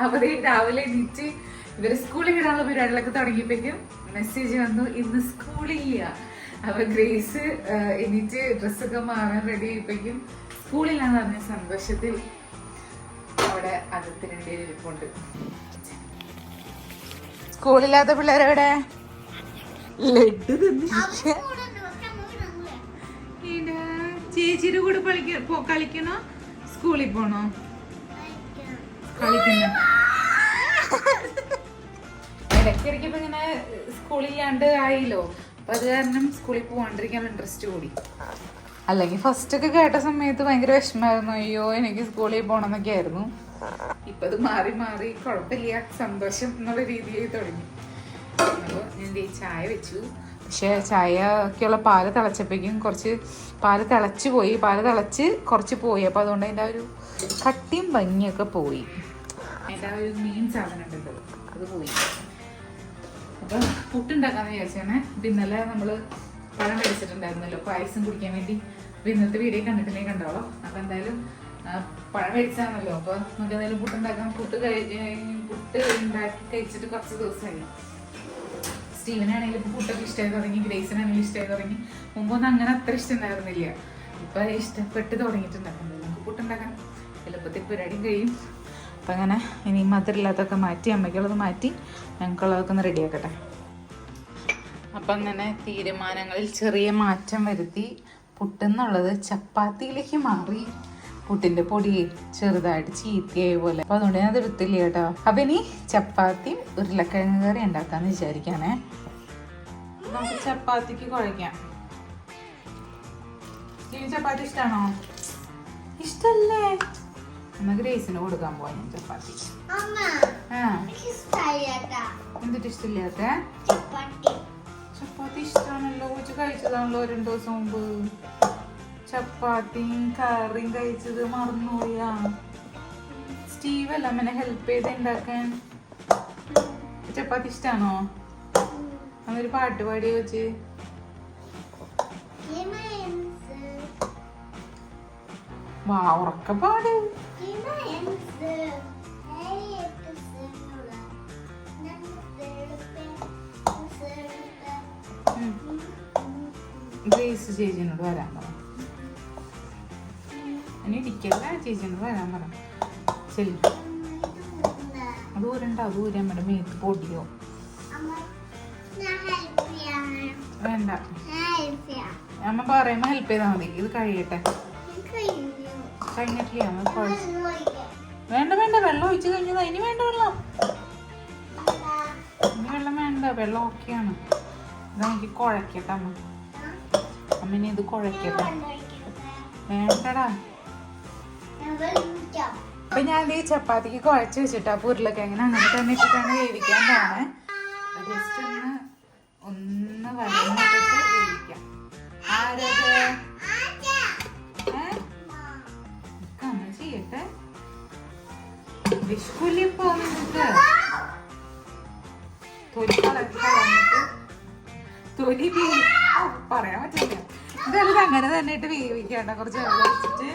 അപ്പൊ രാവിലെ എണീറ്റ് ഇവര് സ്കൂളിൽ വിടാനുള്ള പരിപാടികളൊക്കെ തുടങ്ങിയപ്പോഴേക്കും മെസ്സേജ് വന്നു ഇന്ന് സ്കൂളില്ല. അപ്പൊ ഗ്രേസ് എണീറ്റ് ഡ്രസ്സൊക്കെ മാറാൻ റെഡി ആയപ്പോഴേക്കും സ്കൂളില്ലാന്ന് പറഞ്ഞ സന്തോഷത്തിൽ അവിടെ അകത്തിരണ്ടി ഇരിപ്പുണ്ട്. സ്കൂളില്ലാത്ത പിള്ളേരെവിടെ ലഡ്ഡു ചേച്ചിയുടെ കൂടെ കളിക്കണോ സ്കൂളിൽ പോണോ? കളിക്കണോ? ഇടയ്ക്കിടയ്ക്ക് ഇപ്പൊ ഇങ്ങനെ സ്കൂളില്ലാണ്ട് ആയില്ലോ, അപ്പൊ അത് കാരണം സ്കൂളിൽ പോവാണ്ടിരിക്കാൻ ഇൻട്രസ്റ്റ് കൂടി. അല്ലെങ്കിൽ ഫസ്റ്റ് ഒക്കെ കേട്ട സമയത്ത് ഭയങ്കര വിഷമായിരുന്നു, അയ്യോ എനിക്ക് സ്കൂളിൽ പോകണം എന്നൊക്കെ ആയിരുന്നു. ഇപ്പൊ അത് മാറി മാറി കുഴപ്പമില്ല, സന്തോഷം എന്നുള്ള രീതിയായി തുടങ്ങി. അപ്പോൾ ഞാൻ ചായ വെച്ചു. പക്ഷെ ചായക്കുള്ള പാല് തിളച്ചപ്പോഴേക്കും കുറച്ച് പാല് തിളച്ച് കുറച്ച് പോയി. അപ്പോൾ അതുകൊണ്ട് അതിൻ്റെ ആ ഒരു കട്ടിയും ഭംഗിയൊക്കെ പോയി. അതിൻ്റെ ആ ഒരു മീൻ സാധനം ഉണ്ടല്ലോ അത് പോയി. അപ്പോൾ പുട്ടുണ്ടാക്കാന്ന് വിചാരിച്ചാണ്. ഇന്നലെ നമ്മൾ പഴം മേടിച്ചിട്ടുണ്ടായിരുന്നല്ലോ പായസം കുടിക്കാൻ വേണ്ടി. അപ്പോൾ ഇന്നത്തെ വീഡിയോ കണ്ടിട്ടില്ലെങ്കിൽ കണ്ടോളാം. അപ്പോൾ എന്തായാലും പഴം മേടിച്ചാണല്ലോ, അപ്പോൾ നമുക്ക് എന്തായാലും പുട്ടുണ്ടാക്കാം. പുട്ട് ഉണ്ടാക്കി കഴിച്ചിട്ട് കുറച്ച് ദിവസമായി. സ്റ്റീവനാണെങ്കിലും ഇപ്പോൾ പുട്ടൊക്കെ ഇഷ്ടമായി തുടങ്ങി, ഗ്രേസിനാണെങ്കിലും ഇഷ്ടമായി തുടങ്ങി. മുമ്പൊന്നും അങ്ങനെ അത്ര ഇഷ്ടം ഉണ്ടായിരുന്നില്ല, ഇപ്പം ഇഷ്ടപ്പെട്ട് തുടങ്ങിയിട്ടുണ്ടാക്കുന്നത്. നമുക്ക് പുട്ടുണ്ടാക്കാം, എളുപ്പത്തിൽ പരിപാടിയും കഴിയും. അപ്പം അങ്ങനെ ഇനി മധുരമില്ലാത്തൊക്കെ മാറ്റി അമ്മയ്ക്കുള്ളത് മാറ്റി ഞങ്ങൾക്കുള്ളതൊക്കെ ഒന്ന് റെഡിയാക്കട്ടെ. അപ്പം അങ്ങനെ തീരുമാനങ്ങളിൽ ചെറിയ മാറ്റം വരുത്തി. പുട്ടെന്നുള്ളത് ചപ്പാത്തിയിലേക്ക് മാറി. പുട്ടിൻ്റെ പൊടി ചെറുതായിട്ട് ചീത്തയായ പോലെ. അപ്പോൾ അതുകൊണ്ട് ഞാൻ അത് എടുത്തില്ല കേട്ടോ. അപ്പം ഇനി ചപ്പാത്തിയും ഉരുളക്കിഴങ്ങ് കറി ഉണ്ടാക്കാമെന്ന് വിചാരിക്കാനേ. നമുക്ക് ചപ്പാത്തിക്ക് കുഴയ്ക്കാം. ചപ്പാത്തി ഇഷ്ടമാണോ? ഇഷ്ടല്ലേ? എന്നാ ഗ്രേസിന് കൊടുക്കാൻ പോവാ ഞാൻ ചപ്പാത്തി. എന്തിട്ട് ഇഷ്ടമില്ലാത്ത? ചപ്പാത്തി ഇഷ്ടമാണല്ലോ, കൊച്ചു കഴിച്ചതാണല്ലോ 2 ദിവസം മുമ്പ്. ചപ്പാത്തിയും കറിയും കഴിച്ചത് മറന്നുപോയാ? സ്റ്റീവ് അല്ല അമ്മനെ ഹെൽപ്പ് ചെയ്ത് ഉണ്ടാക്കാൻ. ചപ്പാത്തി ഇഷ്ടാണോ? അന്നൊരു പാട്ട് പാടി വെച്ച്. വാ ഉറക്ക പാട്. ഗ്രേസ് ചേച്ചിനോട് വരാൻ പറ. ഇനി ഇടിക്കല്ല, ചേച്ചിനോട് വരാൻ പറ. ശരി, അത് ഊരണ്ട, അത് ഊരാൻ വേണ്ട. മേത്ത് പൊടിയോ? വേണ്ട, അമ്മ പറയുമ്പോ ഹെൽപ്പ് ചെയ്താൽ മതി. ഇത് കഴിയട്ടെ. കഴിഞ്ഞിട്ടില്ല. വേണ്ട വേണ്ട, വെള്ളം ഒഴിച്ച് കഴിഞ്ഞതാ. ഇനി വേണ്ട വെള്ളം, ഇനി വെള്ളം വേണ്ട. വെള്ളം ഓക്കെയാണ്. ഇതെനിക്ക് കുഴക്കട്ടെ അമ്മ. അമ്മനെ ഇത് കുഴക്കട്ടെ. വേണ്ടടാ. അപ്പൊ ഞാൻ ഈ ചപ്പാത്തിക്ക് കുഴച്ച് വെച്ചിട്ടാ ഉരുളക്കിഴങ്ങിന് അങ്ങനെ തന്നെ ഇട്ടിട്ടാണ് വേവിക്കാൻ പോണേ. ജസ്റ്റ് ഒന്ന് വരഞ്ഞിട്ടിട്ട് വേവിക്കാം. അമ്മ ചെയ്യട്ടെ. വിഷ്കുലിപ്പോ തൊലി കളഞ്ഞിട്ട് തൊലി പറയാൻ പറ്റില്ല. ഇതെല്ലാം അങ്ങനെ തന്നെ ഇട്ട് വേവിക്കണ്ട. കുറച്ച് വെള്ളം ഒഴിച്ചിട്ട്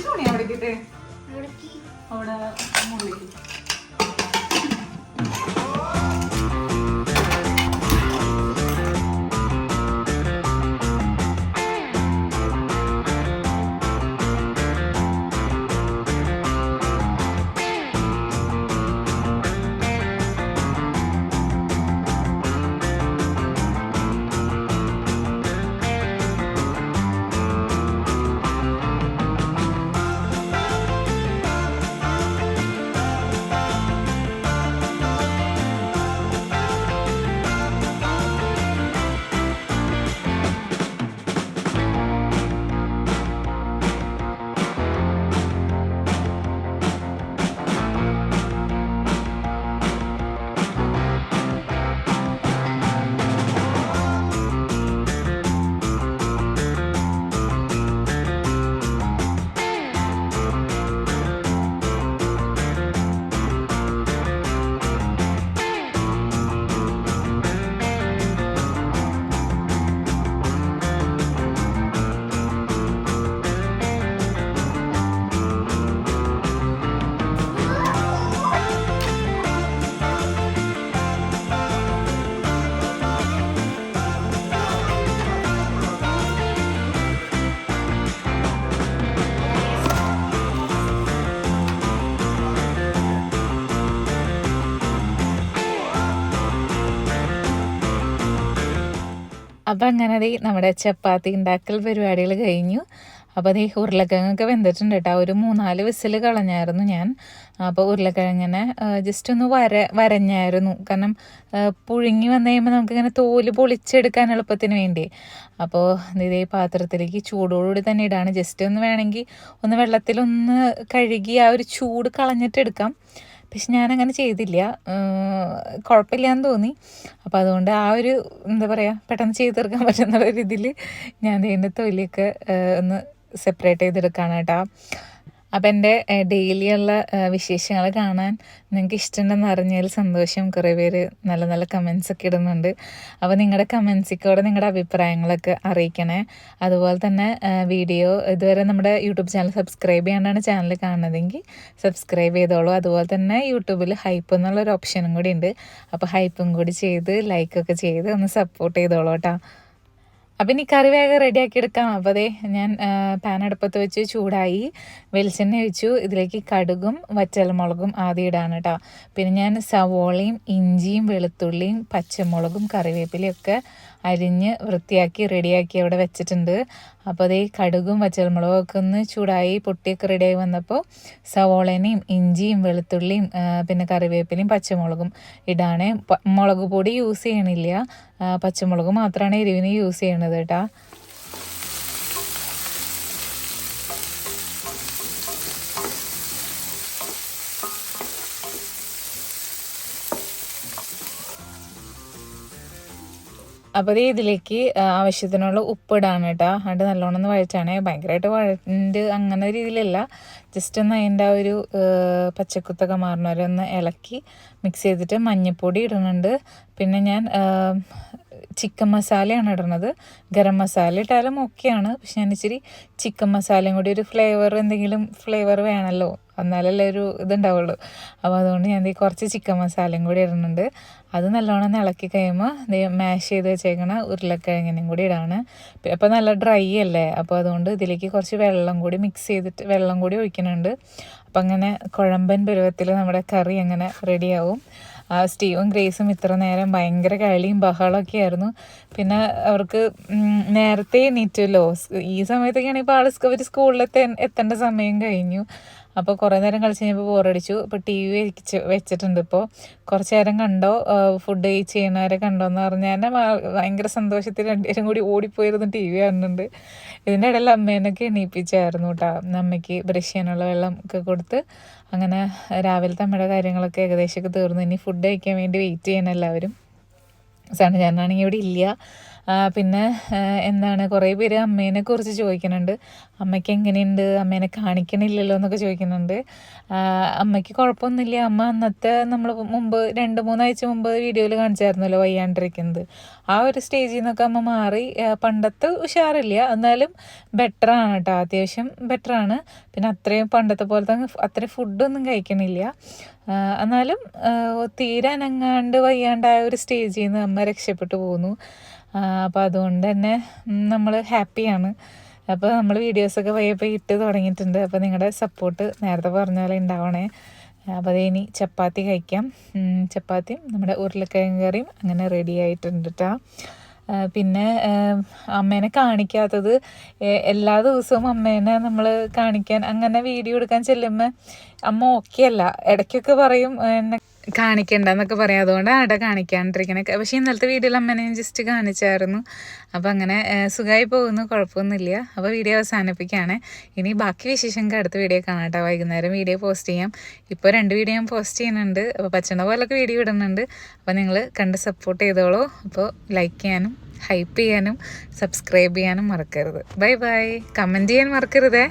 തുണി അവിടേക്കിട്ടെ അവിടെ മുള്ളി. അപ്പം അങ്ങനെ നമ്മുടെ ചപ്പാത്തി ഉണ്ടാക്കൽ പരിപാടികൾ കഴിഞ്ഞു. അപ്പോൾ അതേ ഉരുളക്കിഴങ്ങൊക്കെ വെന്തിട്ടുണ്ട് കേട്ടോ. ഒരു 3-4 വിസിൽ കളഞ്ഞായിരുന്നു ഞാൻ. അപ്പോൾ ഉരുളക്കിഴങ്ങനെ ജസ്റ്റ് ഒന്ന് വരഞ്ഞായിരുന്നു. കാരണം പുഴുങ്ങി വന്നു കഴിയുമ്പോൾ നമുക്കിങ്ങനെ തോല് പൊളിച്ചെടുക്കാൻ എളുപ്പത്തിന് വേണ്ടി. അപ്പോൾ ഇതേ പാത്രത്തിലേക്ക് ചൂടോടുകൂടി തന്നെ ഇടാണ്. ജസ്റ്റ് ഒന്ന് വേണമെങ്കിൽ ഒന്ന് വെള്ളത്തിലൊന്ന് കഴുകി ആ ഒരു ചൂട് കളഞ്ഞിട്ട് എടുക്കാം. പക്ഷെ ഞാനങ്ങനെ ചെയ്തില്ല, കുഴപ്പമില്ലാന്ന് തോന്നി. അപ്പോൾ അതുകൊണ്ട് ആ ഒരു എന്താ പറയുക, പെട്ടെന്ന് ചെയ്ത് തീർക്കാൻ പറ്റുന്ന രീതിയിൽ ഞാൻ ഇതിൻ്റെ തൊലിയൊക്കെ ഒന്ന് സെപ്പറേറ്റ് ചെയ്തെടുക്കുകയാണ് കേട്ടോ. അപ്പം എൻ്റെ ഡെയിലിയുള്ള വിശേഷങ്ങൾ കാണാൻ നിങ്ങൾക്ക് ഇഷ്ടമുണ്ടെന്ന് അറിഞ്ഞതിൽ സന്തോഷം. കുറേ പേര് നല്ല നല്ല കമൻസൊക്കെ ഇടുന്നുണ്ട്. അപ്പോൾ നിങ്ങളുടെ കമൻസിക്കൂടെ നിങ്ങളുടെ അഭിപ്രായങ്ങളൊക്കെ അറിയിക്കണേ. അതുപോലെ തന്നെ വീഡിയോ ഇതുവരെ നമ്മുടെ യൂട്യൂബ് ചാനൽ സബ്സ്ക്രൈബ് ചെയ്യാണ്ടാണ് ചാനൽ കാണുന്നതെങ്കിൽ സബ്സ്ക്രൈബ് ചെയ്തോളൂ. അതുപോലെ തന്നെ യൂട്യൂബിൽ ഹൈപ്പ് എന്നുള്ളൊരു ഓപ്ഷനും കൂടി ഉണ്ട്. അപ്പോൾ ഹൈപ്പും കൂടി ചെയ്ത് ലൈക്കൊക്കെ ചെയ്ത് ഒന്ന് സപ്പോർട്ട് ചെയ്തോളൂ കേട്ടോ. അപ്പം ഇനി കറി വേഗം റെഡിയാക്കി എടുക്കാം. അപ്പോൾ അതേ ഞാൻ പാൻ അടുപ്പത്ത് വെച്ച് ചൂടായി വെളിച്ചെണ്ണ ഒഴിച്ചു. ഇതിലേക്ക് കടുകും വറ്റൽമുളകും ആദ്യം ഇടാണ് കേട്ടോ. പിന്നെ ഞാൻ സവോളയും ഇഞ്ചിയും വെളുത്തുള്ളിയും പച്ചമുളകും കറിവേപ്പിലയും ഒക്കെ അരിഞ്ഞ് വൃത്തിയാക്കി റെഡിയാക്കി അവിടെ വെച്ചിട്ടുണ്ട്. അപ്പോൾ അതേ കടുകും വറ്റൽമുളകും ഒക്കെ ഒന്ന് ചൂടായി പൊട്ടിയൊക്കെ റെഡിയായി വന്നപ്പോൾ സവോളനെയും ഇഞ്ചിയും വെളുത്തുള്ളിയും പിന്നെ കറിവേപ്പിലയും പച്ചമുളകും ഇടാണ്. മുളക് പൊടി യൂസ് ചെയ്യണില്ല, പച്ചമുളക് മാത്രമാണ് എരിവിന് യൂസ് ചെയ്യണത് കേട്ടോ. അപ്പോൾ ഇതിലേക്ക് ആവശ്യത്തിനുള്ള ഉപ്പിടാണ് കേട്ടോ. അത് നല്ലോണം ഒന്ന് വഴറ്റാണ്. ഭയങ്കരമായിട്ട് വഴണ്ട് അങ്ങനെ രീതിയിലല്ല, ജസ്റ്റ് ഒന്ന് അതിൻ്റെ ആ ഒരു പച്ചക്കുത്തൊക്കെ മാറുന്ന വരെ ഒന്ന് ഇളക്കി മിക്സ് ചെയ്തിട്ട് മഞ്ഞൾപ്പൊടി ഇടുന്നുണ്ട്. പിന്നെ ഞാൻ ചിക്കൻ മസാലയാണ് ഇടുന്നത്. ഗരം മസാല ഇട്ടാലും ഓക്കെയാണ്, പക്ഷെ ഞാൻ ഇച്ചിരി ചിക്കൻ മസാലയും കൂടി ഒരു എന്തെങ്കിലും ഫ്ലേവർ വേണമല്ലോ, എന്നാലല്ലേ ഒരു ഇതുണ്ടാവുള്ളൂ. അപ്പോൾ അതുകൊണ്ട് ഞാൻ കുറച്ച് ചിക്കൻ മസാലയും കൂടി ഇടുന്നുണ്ട്. അത് നല്ലോണം ഇളക്കി കഴിയുമ്പോൾ മാഷ് ചെയ്ത് വെച്ചേക്കണ ഉരുളക്കിഴങ്ങിനും കൂടി ഇടാണ്. അപ്പോൾ നല്ല ഡ്രൈ അല്ലേ, അപ്പോൾ അതുകൊണ്ട് ഇതിലേക്ക് കുറച്ച് വെള്ളം കൂടി മിക്സ് ചെയ്തിട്ട് വെള്ളം കൂടി ഒഴിക്കുന്നുണ്ട്. അപ്പം അങ്ങനെ കുഴമ്പൻ പരുവത്തിൽ നമ്മുടെ കറി അങ്ങനെ റെഡിയാവും. സ്റ്റീവും ഗ്രേസും ഇത്ര നേരം ഭയങ്കര കളിയും ബഹളമൊക്കെ ആയിരുന്നു. പിന്നെ അവർക്ക് നേരത്തെ എണീറ്റല്ലോ. ഈ സമയത്തൊക്കെയാണ് ഇപ്പോൾ അവർ എത്തേണ്ട സമയം കഴിഞ്ഞു. അപ്പോൾ കുറേ നേരം കളിച്ച് കഴിഞ്ഞപ്പോൾ ബോറടിച്ചു. ഇപ്പോൾ ടി വി വെച്ചിട്ടുണ്ട്. ഇപ്പോൾ കുറച്ച് നേരം കണ്ടോ, ഫുഡ് ചെയ്യണവരെ കണ്ടോ എന്ന് പറഞ്ഞാൽ തന്നെ ഭയങ്കര സന്തോഷത്തിൽ രണ്ടുപേരും കൂടി ഓടിപ്പോയിരുന്നു ടി വി കാണുന്നുണ്ട്. ഇതിൻ്റെ ഇടയിൽ അമ്മേനൊക്കെ എണീപ്പിച്ചായിരുന്നു കേട്ടോ. അമ്മയ്ക്ക് ബ്രഷ് ചെയ്യാനുള്ള വെള്ളം ഒക്കെ കൊടുത്ത് അങ്ങനെ രാവിലത്തെ അമ്മയുടെ കാര്യങ്ങളൊക്കെ ഏകദേശമൊക്കെ തീർന്നു. ഇനി ഫുഡ് കഴിക്കാൻ വേണ്ടി വെയിറ്റ് ചെയ്യണം എല്ലാവരും. ഞാനാണെങ്കിൽ ഇവിടെ ഇല്ല. പിന്നെ എന്താണ്, കുറേ പേര് അമ്മേനെ കുറിച്ച് ചോദിക്കുന്നുണ്ട്. അമ്മയ്ക്ക് എങ്ങനെയുണ്ട്, അമ്മേനെ കാണിക്കണില്ലല്ലോ എന്നൊക്കെ ചോദിക്കുന്നുണ്ട്. അമ്മയ്ക്ക് കുഴപ്പമൊന്നുമില്ല. അമ്മ അന്നത്തെ നമ്മൾ മുമ്പ് 2-3 ആഴ്ച മുമ്പ് വീഡിയോയിൽ കാണിച്ചായിരുന്നല്ലോ വയ്യാണ്ടിരിക്കുന്നത്. ആ ഒരു സ്റ്റേജിൽ നിന്നൊക്കെ അമ്മ മാറി. പണ്ടത്തെ ഉഷാറില്ല, എന്നാലും ബെറ്ററാണ് കേട്ടോ, അത്യാവശ്യം ബെറ്ററാണ്. പിന്നെ അത്രയും പണ്ടത്തെ പോലത്തെ അത്രയും ഫുഡൊന്നും കഴിക്കണില്ല. എന്നാലും തീരെ അനങ്ങാണ്ട് വയ്യാണ്ടായ ഒരു സ്റ്റേജിൽ നിന്ന് അമ്മ രക്ഷപ്പെട്ടു പോകുന്നു. അപ്പോൾ അതുകൊണ്ട് തന്നെ നമ്മൾ ഹാപ്പിയാണ്. അപ്പോൾ നമ്മൾ വീഡിയോസൊക്കെ വയ്യപ്പോൾ ഇട്ട് തുടങ്ങിയിട്ടുണ്ട്. അപ്പോൾ നിങ്ങളുടെ സപ്പോർട്ട് നേരത്തെ പറഞ്ഞ പോലെ ഉണ്ടാവണേ. അപ്പോൾ അത് ഇനി ചപ്പാത്തി കഴിക്കാം. ചപ്പാത്തിയും നമ്മുടെ ഉരുളക്കിഴങ്ങ് കറിയും അങ്ങനെ റെഡി ആയിട്ടുണ്ട് കേട്ടോ. പിന്നെ അമ്മേനെ കാണിക്കാത്തത്, എല്ലാ ദിവസവും അമ്മേനെ നമ്മൾ കാണിക്കാൻ അങ്ങനെ വീഡിയോ എടുക്കാൻ ചെല്ലുമ്പോൾ അമ്മ ഓക്കെ അല്ല. ഇടയ്ക്കൊക്കെ പറയും എന്നെ കാണിക്കണ്ടെന്നൊക്കെ പറയും. അതുകൊണ്ടാണ് അവിടെ കാണിക്കാണ്ടിരിക്കണേ. പക്ഷേ ഇന്നലത്തെ വീഡിയോയിൽ അമ്മേനെ ഞാൻ ജസ്റ്റ് കാണിച്ചായിരുന്നു. അപ്പോൾ അങ്ങനെ സുഖമായി പോകുന്നു, കുഴപ്പമൊന്നുമില്ല. അപ്പോൾ വീഡിയോ അവസാനിപ്പിക്കുകയാണ്. ഇനി ബാക്കി വിശേഷങ്ങൾക്ക് അടുത്ത വീഡിയോ കാണാം കേട്ടോ. വൈകുന്നേരം വീഡിയോ പോസ്റ്റ് ചെയ്യാം. ഇപ്പോൾ 2 വീഡിയോ ഞാൻ പോസ്റ്റ് ചെയ്യുന്നുണ്ട്. അപ്പോൾ പച്ചണ പോലൊക്കെ വീഡിയോ ഇടുന്നുണ്ട്. അപ്പോൾ നിങ്ങൾ കണ്ട് സപ്പോർട്ട് ചെയ്തോളൂ. അപ്പോൾ ലൈക്ക് ചെയ്യാനും ഹൈപ്പ് ചെയ്യാനും സബ്സ്ക്രൈബ് ചെയ്യാനും മറക്കരുത്. Bye bye. കമൻറ്റ് ചെയ്യാൻ മറക്കരുതേ.